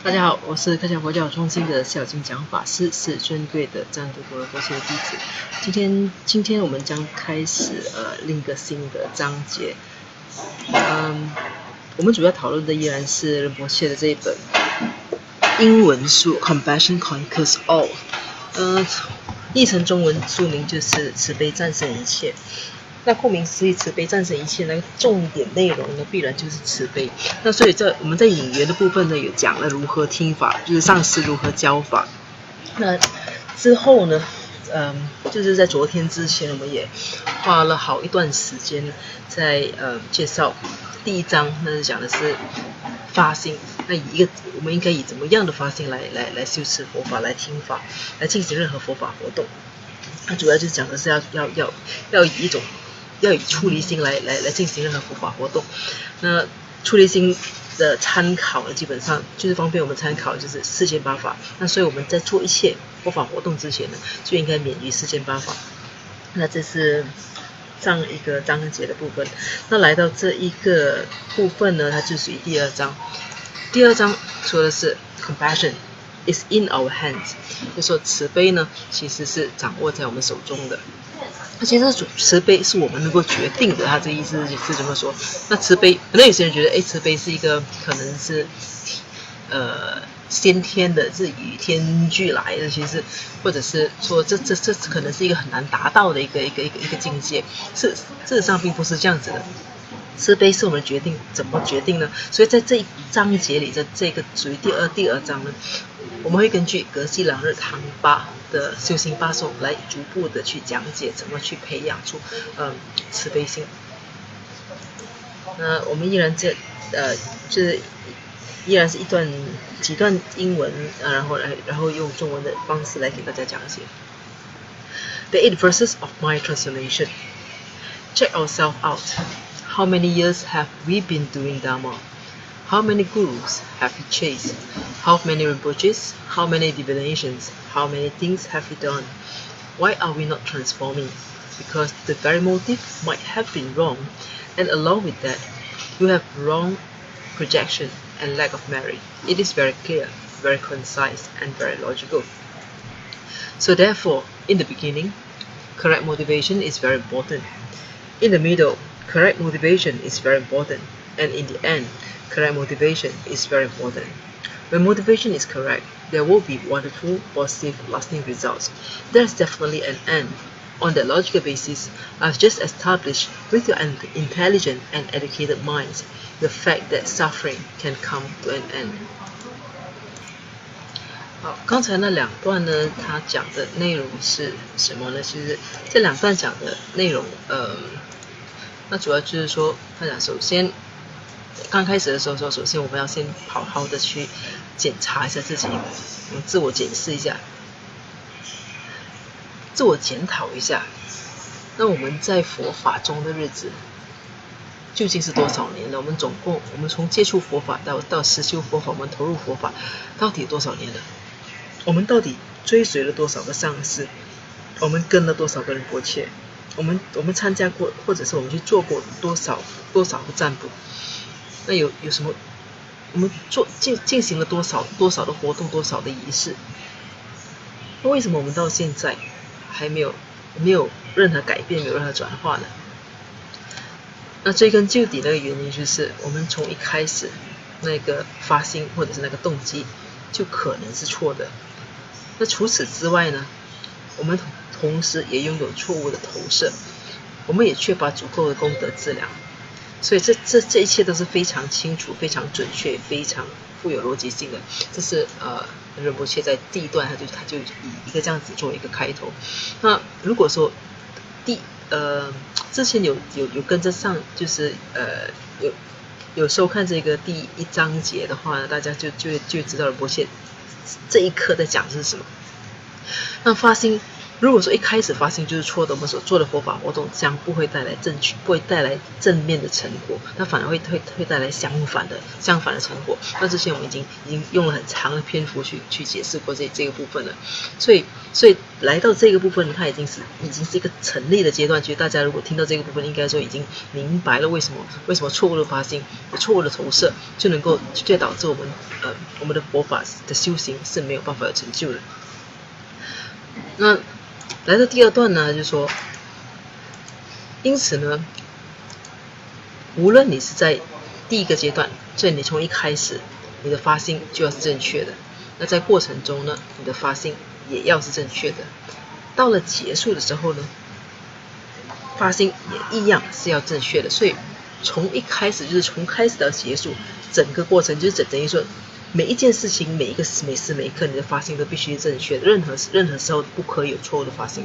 大家好，我是开讲佛教中心的小金讲法师，是尊贵的占都婆罗波切的弟子。今天我们将开始另一个新的章节。我们主要讨论的依然是仁波切的这一本英文书《Compassion Conquers All》。译成中文书名就是慈悲战胜一切。那顾名思义，慈悲战胜一切，那个重点内容呢，必然就是慈悲。那所以我们在引言的部分呢，有讲了如何听法，就是上师如何教法。那之后呢，就是在昨天之前，我们也花了好一段时间在介绍第一章，那是讲的是发心。那我们应该以怎么样的发心来修持佛法，来听法，来进行任何佛法活动。那主要就是讲的是要以出离心来进行任何佛法活动。那出离心的参考呢，基本上就是方便我们参考，就是世间八法。那所以我们在做一切佛法活动之前呢，就应该免于世间八法。那这是上一个章节的部分。那来到这一个部分呢，它就属于第二章。第二章说的是 compassion is in our hands， 就说慈悲呢，其实是掌握在我们手中的。其实慈悲是我们能够决定的，他这意思是这么说。那慈悲，可能有些人觉得，慈悲是一个可能是先天的，是与天俱来的，其实或者是说这可能是一个很难达到的一个境界。事实上并不是这样子的。慈悲是我们决定，怎么决定呢？所以在这一章节里，这个属于第二章呢，我们会根据格西朗日唐巴的修行八颂来逐步的去讲解怎么去培养出慈悲心。那我们依然就是依然是几段英文，然后用中文的方式来给大家讲解。The 8 verses of my translation. Check ourselves out. How many years have we been doing Dharma? How many gurus have we chased? How many Rinpoches? How many divinations? How many things have we done? Why are we not transforming? Because the very motive might have been wrong, and along with that, you have wrong projection and lack of merit. It is very clear, very concise, and very logical. So therefore, in the beginning, correct motivation is very important. In the middle, correct motivation is very important, and in the end, correct motivation is very important. When motivation is correct, there will be wonderful, positive, lasting results. There's definitely an end. On that logical basis, I've just established with your intelligent and educated minds the fact that suffering can come to an end. 好，刚才那两段呢，他讲的内容是什么呢？其实这两段讲的内容，那主要就是说，他讲首先刚开始的时候说，首先我们要先好好的去检查一下自己，自我检视一下，自我检讨一下。那我们在佛法中的日子究竟是多少年了？我们从接触佛法到实修佛法，我们投入佛法，到底多少年了？我们到底追随了多少个上师？我们跟了多少个人波切？我们参加过，或者是我们去做过多少个占卜？那有什么？我们进行了多少的活动，多少的仪式？那为什么我们到现在还没有任何改变，没有任何转化呢？那追根究底的原因就是我们从一开始那个发心或者是那个动机就可能是错的。那除此之外呢，我们同时也拥有错误的投射，我们也缺乏足够的功德资粮，所以这一切都是非常清楚、非常准确、非常富有逻辑性的。这是仁波切在第一段他就以一个这样子做一个开头。那如果说之前有跟着上，就是有收看这个第一章节的话呢，大家就知道仁波切这一课在讲的是什么。那发心如果说一开始发心就是错的，我们所做的佛法活动将不会带来不会带来正面的成果，它反而会带来相反的成果。那之前我们已经用了很长的篇幅去解释过这个部分了，所以来到这个部分，它已经是一个成立的阶段。其实大家如果听到这个部分，应该说已经明白了为什么错误的发心、错误的投射就能够导致我们的佛法的修行是没有办法有成就的。那来到第二段呢，就是说，因此呢，无论你是在第一个阶段，所以你从一开始你的发心就要是正确的，那在过程中呢，你的发心也要是正确的。到了结束的时候呢，发心也一样是要正确的。所以从一开始就是从开始到结束，整个过程就是等于说，每一件事情每时每刻，你的发心都必须是正确的，任何时候不可以有错误的发心。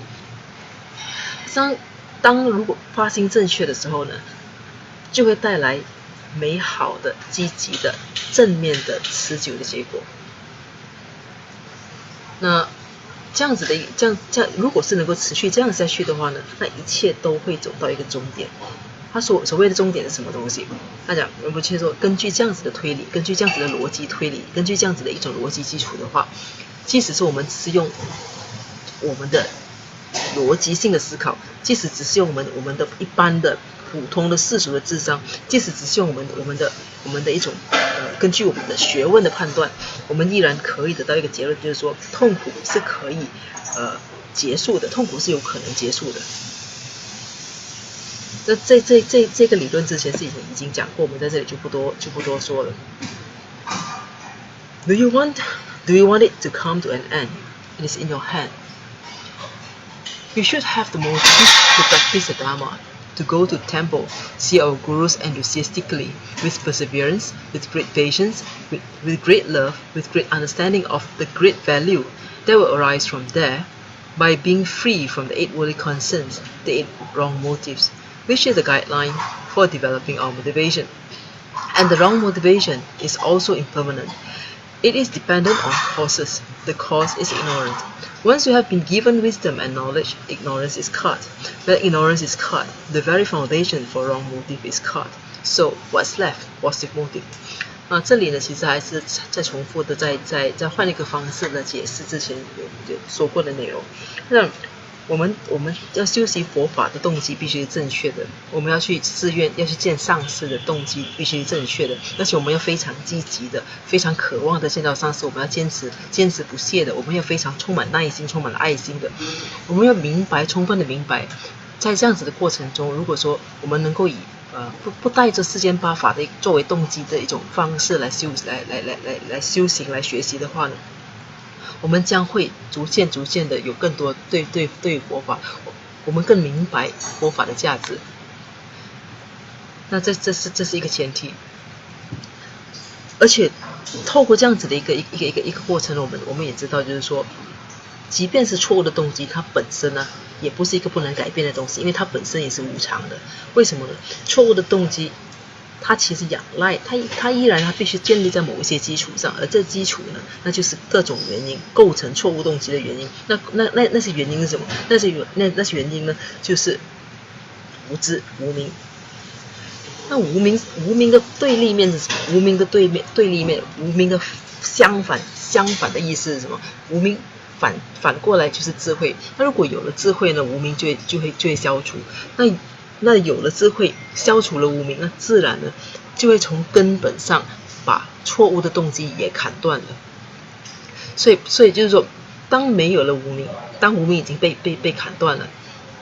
当如果发心正确的时候呢，就会带来美好的、积极的、正面的、持久的结果。那这样，如果是能够持续这样下去的话呢，那一切都会走到一个终点。他所谓的终点是什么东西？他讲，我们去说，根据这样子的推理，根据这样子的逻辑推理，根据这样子的一种逻辑基础的话，即使是我们只是用我们的逻辑性的思考，即使只是用我们的一般的普通的世俗的智商，即使只是用我们的一种根据我们的学问的判断，我们依然可以得到一个结论，就是说痛苦是可以结束的，痛苦是有可能结束的。那这个理论之前是已经讲过，我们在这里就不多说了。Do you want it to come to an end? It is in your hand. You should have the motivation to practice the Dharma, to go to the temple, see our gurus enthusiastically, with perseverance, with great patience, with great love, with great understanding of the great value that will arise from there, by being free from the 8 worldly concerns, the 8 wrong motives, which is the guideline for developing our motivation. And the wrong motivation is also impermanent. It is dependent on causes. The cause is ignorance. Once you have been given wisdom and knowledge, ignorance is cut. When ignorance is cut, the very foundation for wrong motive is cut. So what's left? Positive motive. 这里呢，其实还是再重复的，再换一个方式的解释之前有说过的内容。那我们要修习佛法的动机必须是正确的，我们要去寺院要去见上师的动机必须是正确的，而且我们要非常积极的、非常渴望的见到上师，我们要坚持不懈的，我们要非常充满耐心、充满了爱心的，我们要充分的明白，在这样子的过程中，如果说我们能够以不带着世间八法的作为动机的一种方式来修行来学习的话呢，我们将会逐渐的有更多对佛法，我们更明白佛法的价值。那这是一个前提，而且透过这样子的一个过程，我们也知道，就是说，即便是错误的动机，它本身呢也不是一个不能改变的东西，因为它本身也是无常的。为什么呢？错误的动机，它其实仰赖它依然必须建立在某一些基础上，而这基础呢，那就是各种原因构成错误动机的原因。那些原因是什么？那些原因呢，就是无知无明。那无明的对立面是什么？无明的对立面，无明的相反的意思是什么？无明反过来就是智慧。那如果有了智慧呢，无明就会消除。那有了智慧，消除了无明，那自然呢就会从根本上把错误的动机也砍断了。所以就是说，当没有了无明，当无明已经被砍断了，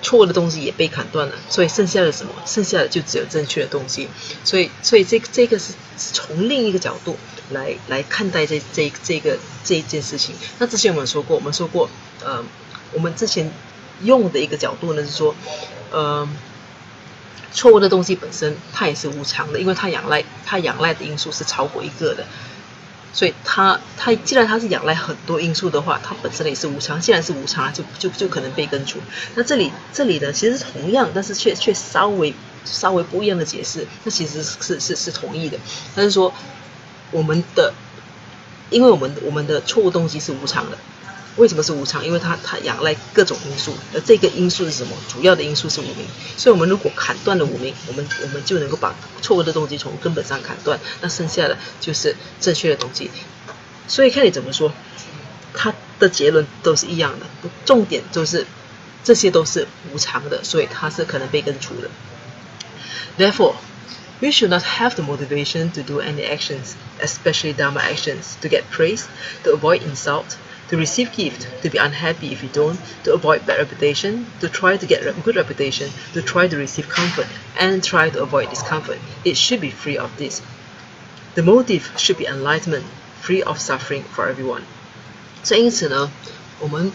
错误的东西也被砍断了，所以剩下的什么？剩下的就只有正确的东西。所以这个是从另一个角度来看待这一件事情。那之前我们说过，我们之前用的一个角度呢是说，错误的东西本身它也是无常的，因为它仰赖的因素是超过一个的。所以它既然它是仰赖很多因素的话，它本身也是无常。既然是无常，就可能被根除。那这里呢，其实是同样，但是却稍微不一样的解释。那其实是同意的。但是说因为我们的错误动机是无常的，为什么是无常？因为它仰赖各种因素，而这个因素是什么？主要的因素是无明。所以我们如果砍断了无明，我们就能够把错误的动机从根本上砍断，那剩下的就是正确的动机。所以看你怎么说，它的结论都是一样的，重点就是这些都是无常的，所以它是可能被根除的。Therefore, we should not have the motivation to do any actions, especially Dharma actions, to get praise, to avoid insult, to receive gift, to be unhappy if you don't, to avoid bad reputation, to try to get good reputation, to try to receive comfort, and try to avoid discomfort. It should be free of this. The motive should be enlightenment, free of suffering for everyone. 所以因此呢，我们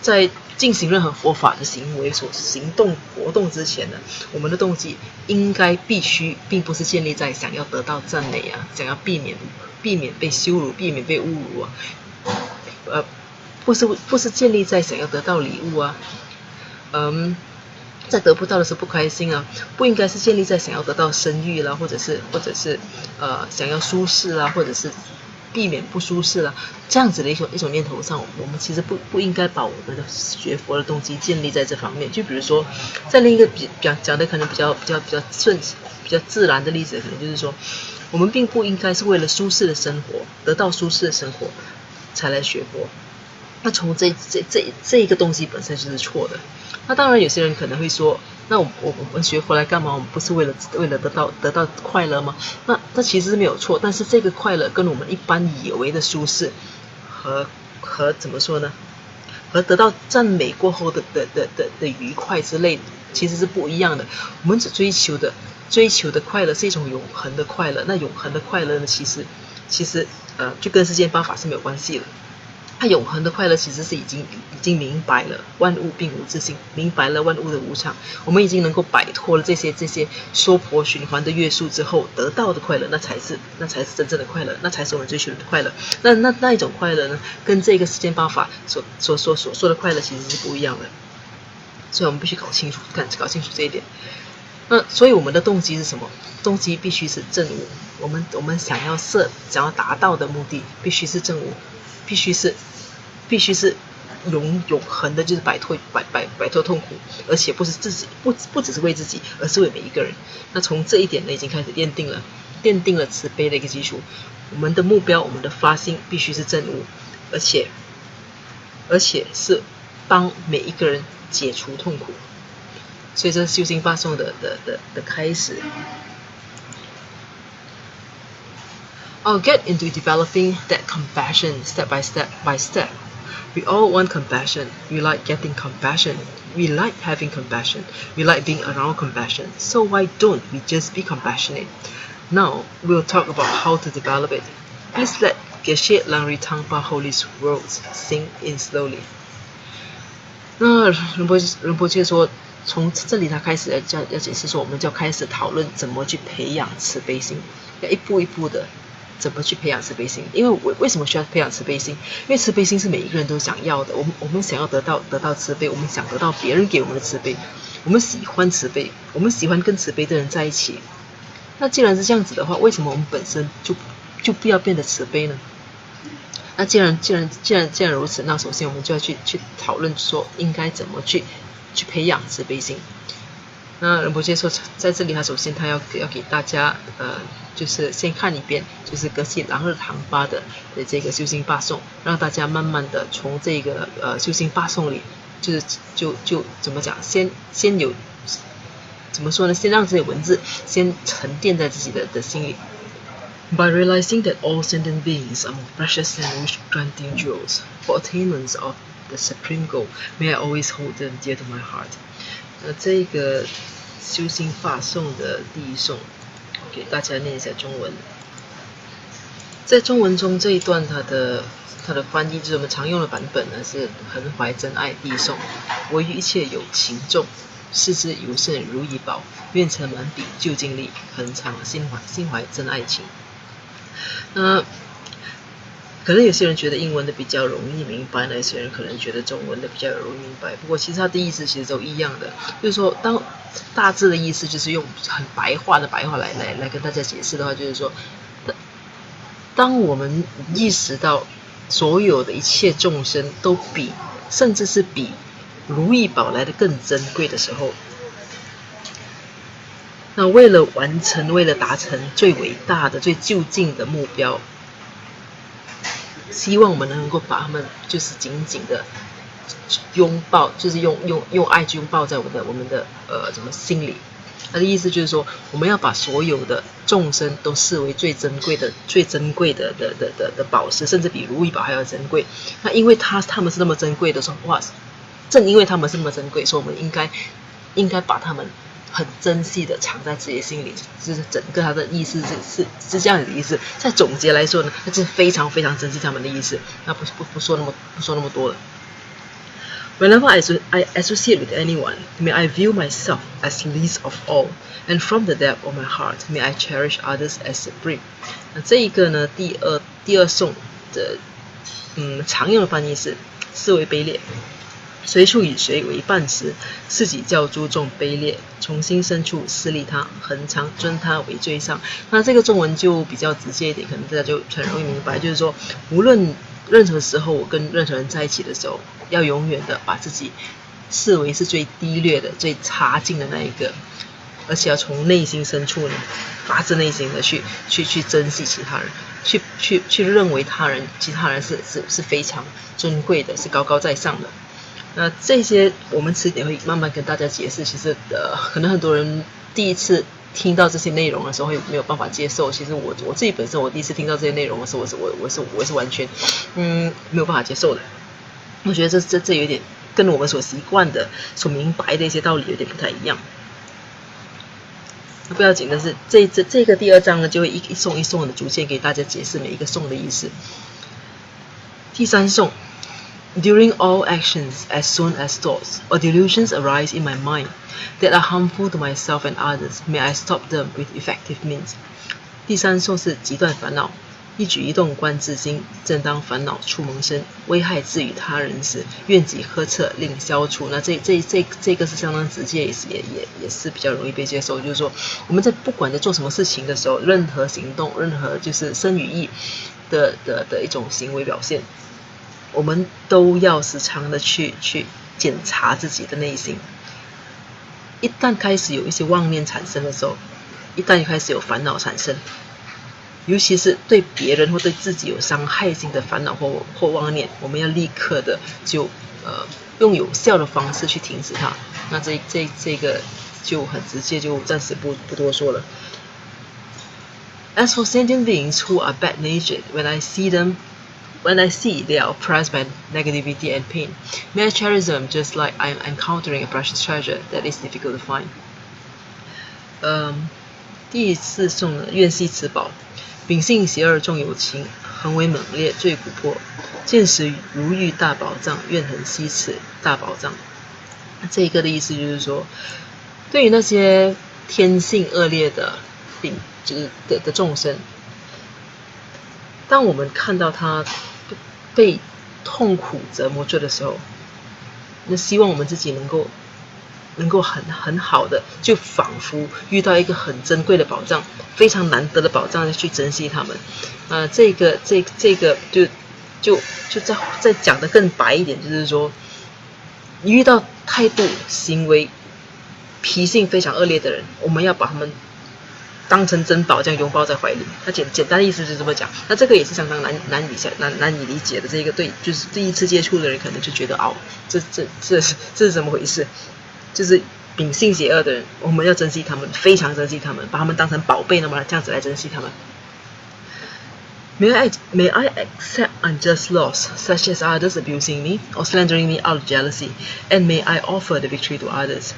在进行任何佛法的行为行动活动之前呢，我们的动机应该必须并不是建立在想要得到赞美啊，想要避免被羞辱，避免被侮辱啊，不是建立在想要得到礼物啊，在得不到的时候不开心啊，不应该是建立在想要得到声誉啦，或者是想要舒适啦，或者是避免不舒适啦，这样子的一种念头上，我们其实不应该把我们的学佛的动机建立在这方面。就比如说，在另一个讲的可能比较自然的例子，可能就是说，我们并不应该是为了舒适的生活，得到舒适的生活才来学佛。那从这一个东西本身就是错的。那当然，有些人可能会说，那我们学佛来干嘛？我们不是为了得到快乐吗？那其实是没有错，但是这个快乐跟我们一般以为的舒适和怎么说呢？和得到赞美过后的愉快之类的，其实是不一样的。我们只追求的快乐是一种永恒的快乐。那永恒的快乐呢，其实就跟世间八法是没有关系的。它永恒的快乐其实是已经明白了万物并无自性，明白了万物的无常，我们已经能够摆脱了这些娑婆循环的约束之后得到的快乐，那才是真正的快乐，那才是我们追求的快乐。那一种快乐呢，跟这个世间八法所说的快乐其实是不一样的，所以我们必须搞清楚这一点。那所以我们的动机是什么？动机必须是正无，我们想要达到的目的必须是正无，必须是永恒的，就是摆脱痛苦，而且不只是为自己，而是为每一个人。那从这一点呢，已经开始奠定了慈悲的一个基础。我们的目标，我们的发心必须是正无，而且是帮每一个人解除痛苦。所以这是修心发送的开始。I'll get into developing that compassion step by step. We all want compassion. We like getting compassion. We like having compassion. We like being around compassion. So why don't we just be compassionate? Now we'll talk about how to develop it. Please let Geshe Langri Tangpa Holy words sink in slowly. 那仁波切说，从这里他开始要解释说，我们就要开始讨论怎么去培养慈悲心，要一步一步的怎么去培养慈悲心。因为为什么需要培养慈悲心？因为慈悲心是每一个人都想要的。我们想要得到慈悲，我们想得到别人给我们的慈悲，我们喜欢慈悲，我们喜欢跟慈悲的人在一起。那既然是这样子的话，为什么我们本身就不要变得慈悲呢？那既然如此，那首先我们就要去讨论说应该怎么去培养慈悲心。那仁波切说，在这里他首先他要给大家就是先看一遍就是格西朗日唐巴的这个修心八颂，让大家慢慢的从这个修心八颂里就怎么讲，先有怎么说呢？先让这些文字先沉淀在自己的心里。By realizing that all sentient beings are more precious than wish-granting jewels, for attainments of the supreme goal, may I always hold them dear to my heart. 这个修心法颂的第一颂，给大家念一下中文。在中文中这一段，它的翻译就是我们常用的版本呢，是恒怀真爱第一颂。我与一切有情众，视之尤甚如以宝，愿成满笔就尽力，恒常心怀真爱情。可能有些人觉得英文的比较容易明白，那有些人可能觉得中文的比较容易明白。不过其实它的意思其实都一样的，就是说当大致的意思就是用很白话来跟大家解释的话，就是说，当我们意识到所有的一切众生都甚至是比如意宝来的更珍贵的时候，那为了达成最伟大的、最就近的目标，希望我们能够把他们就是紧紧的拥抱，就是用爱去拥抱在我们的心里。他的意思就是说，我们要把所有的众生都视为最珍贵的宝石，甚至比如意宝还要珍贵。那因为他们是那么珍贵的时候，哇，正因为他们是那么珍贵，所以我们应该把他们很珍惜的藏在自己的心里。就是整个他的意思是这样的意思。再总结来说呢，他是非常非常珍惜他们的意思。那不说那么多了。Whenever I associate with anyone, may I view myself as least of all, and from the depth of my heart, may I cherish others as supreme. 那这一个呢，第二颂的常用的翻译是视为卑劣。随处以谁为伴时，自己较诸众卑劣，从心深处私利他，恒常尊他为最上。那这个中文就比较直接一点，可能大家就很容易明白，就是说，无论任何时候我跟任何人在一起的时候，要永远的把自己视为是最低劣的、最差劲的那一个，而且要从内心深处呢，发自内心的去珍惜其他人，去认为其他人是非常尊贵的，是高高在上的。那这些我们迟点会慢慢跟大家解释。其实可能很多人第一次听到这些内容的时候会没有办法接受。其实我自己本身我第一次听到这些内容的时候，我是完全没有办法接受的。我觉得这有点跟我们所习惯的、所明白的一些道理有点不太一样。那不要紧的是，这个第二章呢，就会一颂一颂的逐渐给大家解释每一个颂的意思。第三颂。During all actions, as soon as thoughts or delusions arise in my mind that are harmful to myself and others, may I stop them with effective means. 第三颂是极端烦恼，一举一动观自心，正当烦恼触萌生，危害至于他人时，愿即呵斥令消除。那这个是相当直接，也是比较容易被接受。就是说，我们不管在做什么事情的时候，任何行动，任何就是身语意的一种行为表现。我们都要时常的去检查自己的内心。一旦开始有一些妄念产生的时候，一旦开始有烦恼产生，尤其是对别人或对自己有伤害性的烦恼或妄念，我们要立刻的就用有效的方式去停止它。那这个就很直接，就暂时不多说了。As for sentient beings who are bad-natured, when I see they are oppressed by negativity and pain, may I cherish them just like I am encountering a precious treasure that is difficult to find. 第四颂呢，愿系此宝，秉性邪恶重有情，恒为猛烈最蛊迫，见时如遇大宝藏，愿恒惜此大宝藏。这一个的意思就是说，对于那些天性恶劣的就是的众生，当我们看到他被痛苦折磨着的时候，那希望我们自己能够很好的，就仿佛遇到一个很珍贵的宝藏，非常难得的宝藏，去珍惜它们。这个就再讲得更白一点，就是说，你遇到态度、行为、脾性非常恶劣的人，我们要把他们当成珍宝这样拥抱在怀里。那简单的意思就是这么讲。那这个也是相当难以理解的。这个对，就是第一次接触的人可能就觉得这是怎么回事？就是秉性邪恶的人，我们要珍惜他们，非常珍惜他们，把他们当成宝贝，那么这样子来珍惜他们。May I accept unjust loss, such as others abusing me or slandering me out of jealousy, and may I offer the victory to others.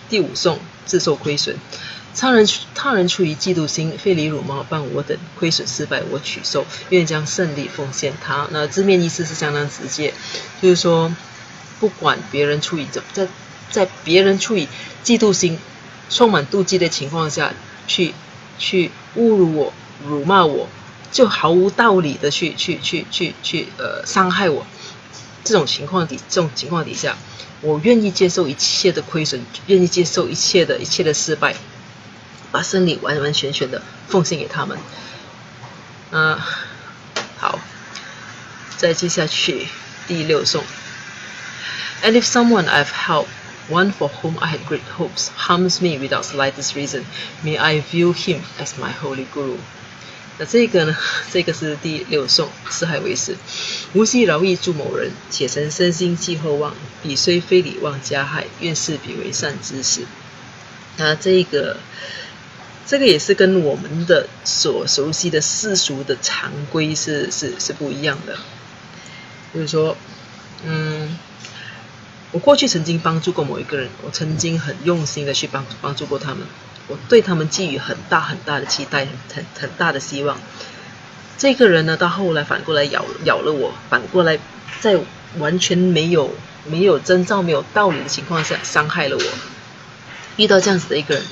第五颂，自受亏损。他人出于嫉妒心，非礼辱冒犯我等，亏损失败我取受，愿将胜利奉献他。那字面意思是相当直接，就是说，不管别人出于在别人出于嫉妒心、充满妒忌的情况下，去侮辱我、辱骂我，就毫无道理的去伤害我。这种情况底下，我愿意接受一切的亏损，愿意接受一切的失败。把胜利完完全全的奉献给他们。好，再接下去第6颂。And if someone I've helped, one for whom I had great hopes, harms me without slightest reason, may I view him as my holy guru. 那这个呢？这个是第6颂，四海为师。无惜饶益助某人，且曾身心寄厚望。彼虽非礼忘加害，愿视彼为善知识。那这个也是跟我们的所熟悉的世俗的常规是不一样的。就是说，我过去曾经帮助过某一个人，我曾经很用心的去帮助过他们，我对他们寄予很大很大的期待，很大的希望。这个人呢，到后来反过来咬了我，反过来在完全没有征兆、没有道理的情况下伤害了我。遇到这样子的一个人，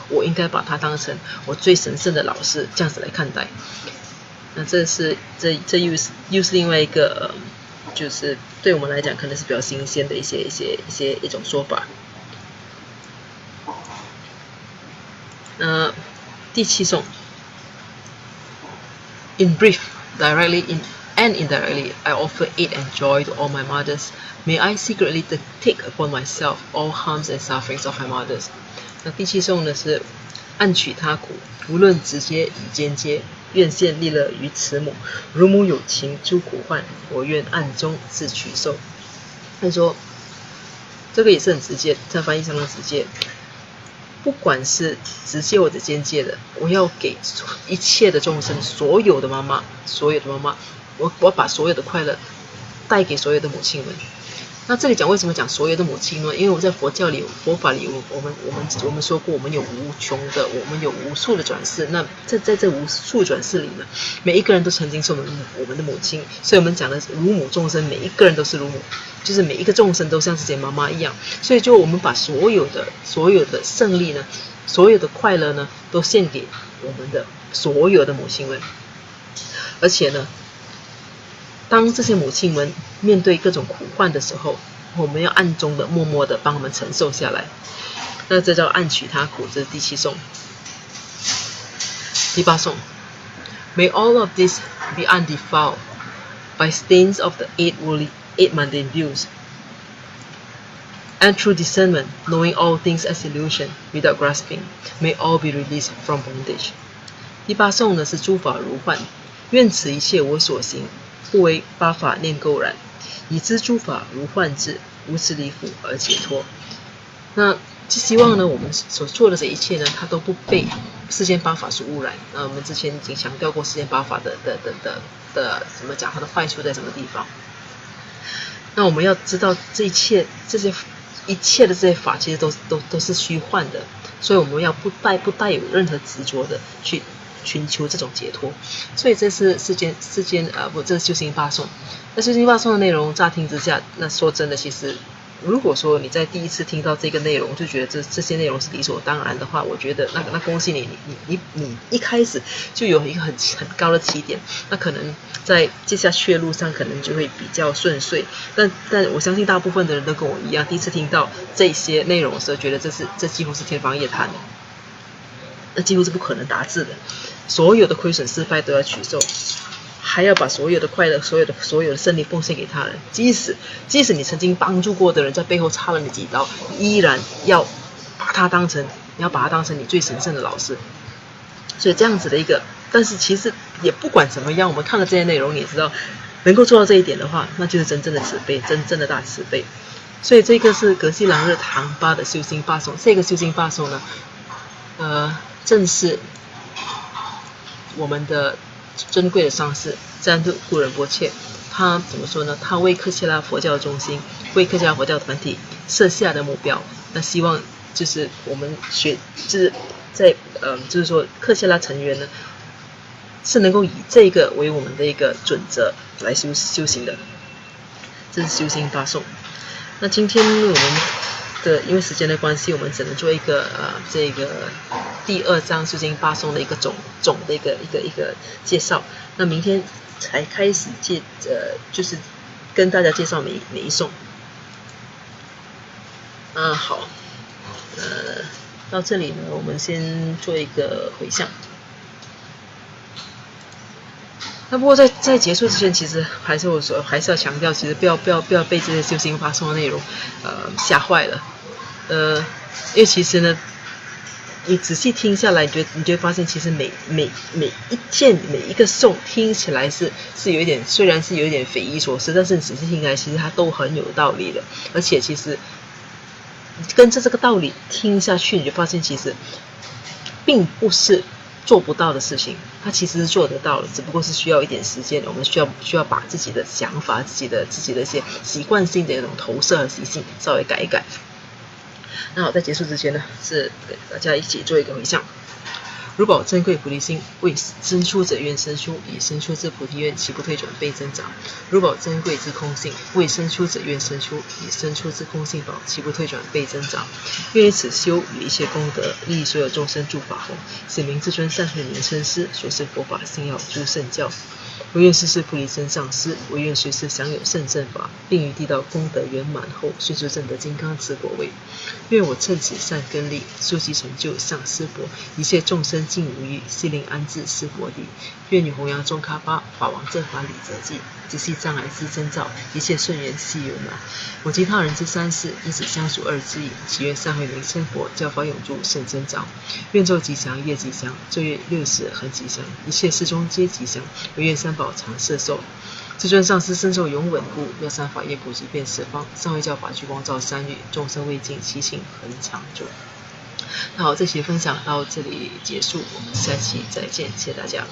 我应该把他当成我最神圣的老师，这样子来看待。那这又是另外一个就是对我们来讲可能是比较新鲜的一种说法。第7颂。In brief, directly and indirectly, I offer aid and joy to all my mothers. May I secretly take upon myself all harms and sufferings of my mothers. 那第7颂呢是暗取他苦，无论直接与间接，愿献利乐于慈母。乳母有情诸苦患，我愿暗中自取受。他说，这个也是很直接，这翻译相当直接。不管是直接或者间接的，我要给一切的众生，所有的妈妈，我把所有的快乐带给所有的母亲们。那这里为什么讲所有的母亲呢？因为我在佛法里，我们说过，我们有无穷的，我们有无数的转世。那在这无数转世里呢，每一个人都曾经是我们的母亲，所以我们讲的乳母众生，每一个人都是乳母，就是每一个众生都像自己的妈妈一样。所以就我们把所有的胜利呢，所有的快乐呢，都献给我们的所有的母亲们。而且呢，当这些母亲们面对各种苦患的时候，我们要暗中的默默的帮他们承受下来。那这叫暗取他苦，这是第7颂。第8颂。May all of this be undefiled by stains of the eight mundane views, and through discernment, knowing all things as illusion, without grasping, may all be released from bondage. 第8颂呢是诸法如幻，愿此一切我所行，不为八法念垢染，以知诸法如幻智，无此离苦而解脱。那希望呢，我们所做的这一切呢，它都不被世间八法所污染。那我们之前已经强调过世间八法的怎么讲，它的坏处在什么地方？那我们要知道一切的这些法，其实都是虚幻的，所以我们要不带有任何执着的去寻求这种解脱。所以这是这是修行8颂。那修行8颂的内容乍听之下，那说真的，其实如果说你在第一次听到这个内容就觉得这些内容是理所当然的话，我觉得那恭喜你一开始就有一个很高的起点，那可能在接下去的路上可能就会比较顺遂。但我相信大部分的人都跟我一样，第一次听到这些内容的时候，觉得这几乎是天方夜谭的，那几乎是不可能达至的。所有的亏损失败都要取受，还要把所有的快乐、所有的胜利奉献给他人。即使你曾经帮助过的人在背后插了你几刀，依然要把他当成你最神圣的老师。所以这样子的一个，但是其实也不管怎么样，我们看了这些内容，你也知道，能够做到这一点的话，那就是真正的慈悲，真正的大慈悲。所以这个是格西朗日唐巴的修行8颂。这个修行8颂呢，正是我们的珍贵的上师赞度古仁波切，他怎么说呢？他为克切拉佛教中心，为克切拉佛教团体设下的目标，那希望就是我们就是在就是说克切拉成员呢，是能够以这个为我们的一个准则来修行的。这是修行8颂。那今天我们因为时间的关系，我们只能做一个这个第2章修行8颂的一个总的一个介绍。那明天才开始就是跟大家介绍每一颂。好，到这里呢，我们先做一个回向。那不过在结束之前，其实还是要强调，其实不要被这些修行发送的内容吓坏了。因为其实呢，你仔细听下来，你就会发现，其实每一件每一个颂听起来是有一点，虽然是有一点匪夷所思，但是你仔细听起来，其实它都很有道理的。而且其实跟着这个道理听下去，你就发现其实并不是做不到的事情，它其实是做得到的，只不过是需要一点时间。我们需要把自己的想法、自己的一些习惯性的一种投射和习性稍微改一改。那好，在结束之前呢，是给大家一起做一个回向。如宝珍贵菩提心，为生出者愿生出，以生出之菩提愿，其不退转，倍增长。如宝珍贵之空性，为生出者愿生出，以生出之空性宝，其不退转，倍增长。愿以此修与一切功德，利益所有众生诸法后，使明至尊善慧明生师所示佛法信要诸圣教。唯愿世世菩提真上师，唯愿随时享有圣正法，并于地道功德圆满后，迅速证得金刚持果位。愿我趁此善根力，速其成就上师佛，一切众生尽无余，悉令安置师佛地。愿与弘扬中喀巴法王正法理则记，即系障碍之征兆，一切顺缘悉圆满。我及他人之三世，以此相属二之意，祈愿善慧明称佛，教法永驻圣增长。愿昼吉祥，夜吉祥，昼夜60恒吉祥，一切世中皆吉祥。唯愿三宝常摄受。至尊上师身受永稳固，妙善法业普及遍十方，上位教法具光照三域，众生未尽，其情恒长久。那好，这期分享到这里结束，我们下期再见，谢谢大家。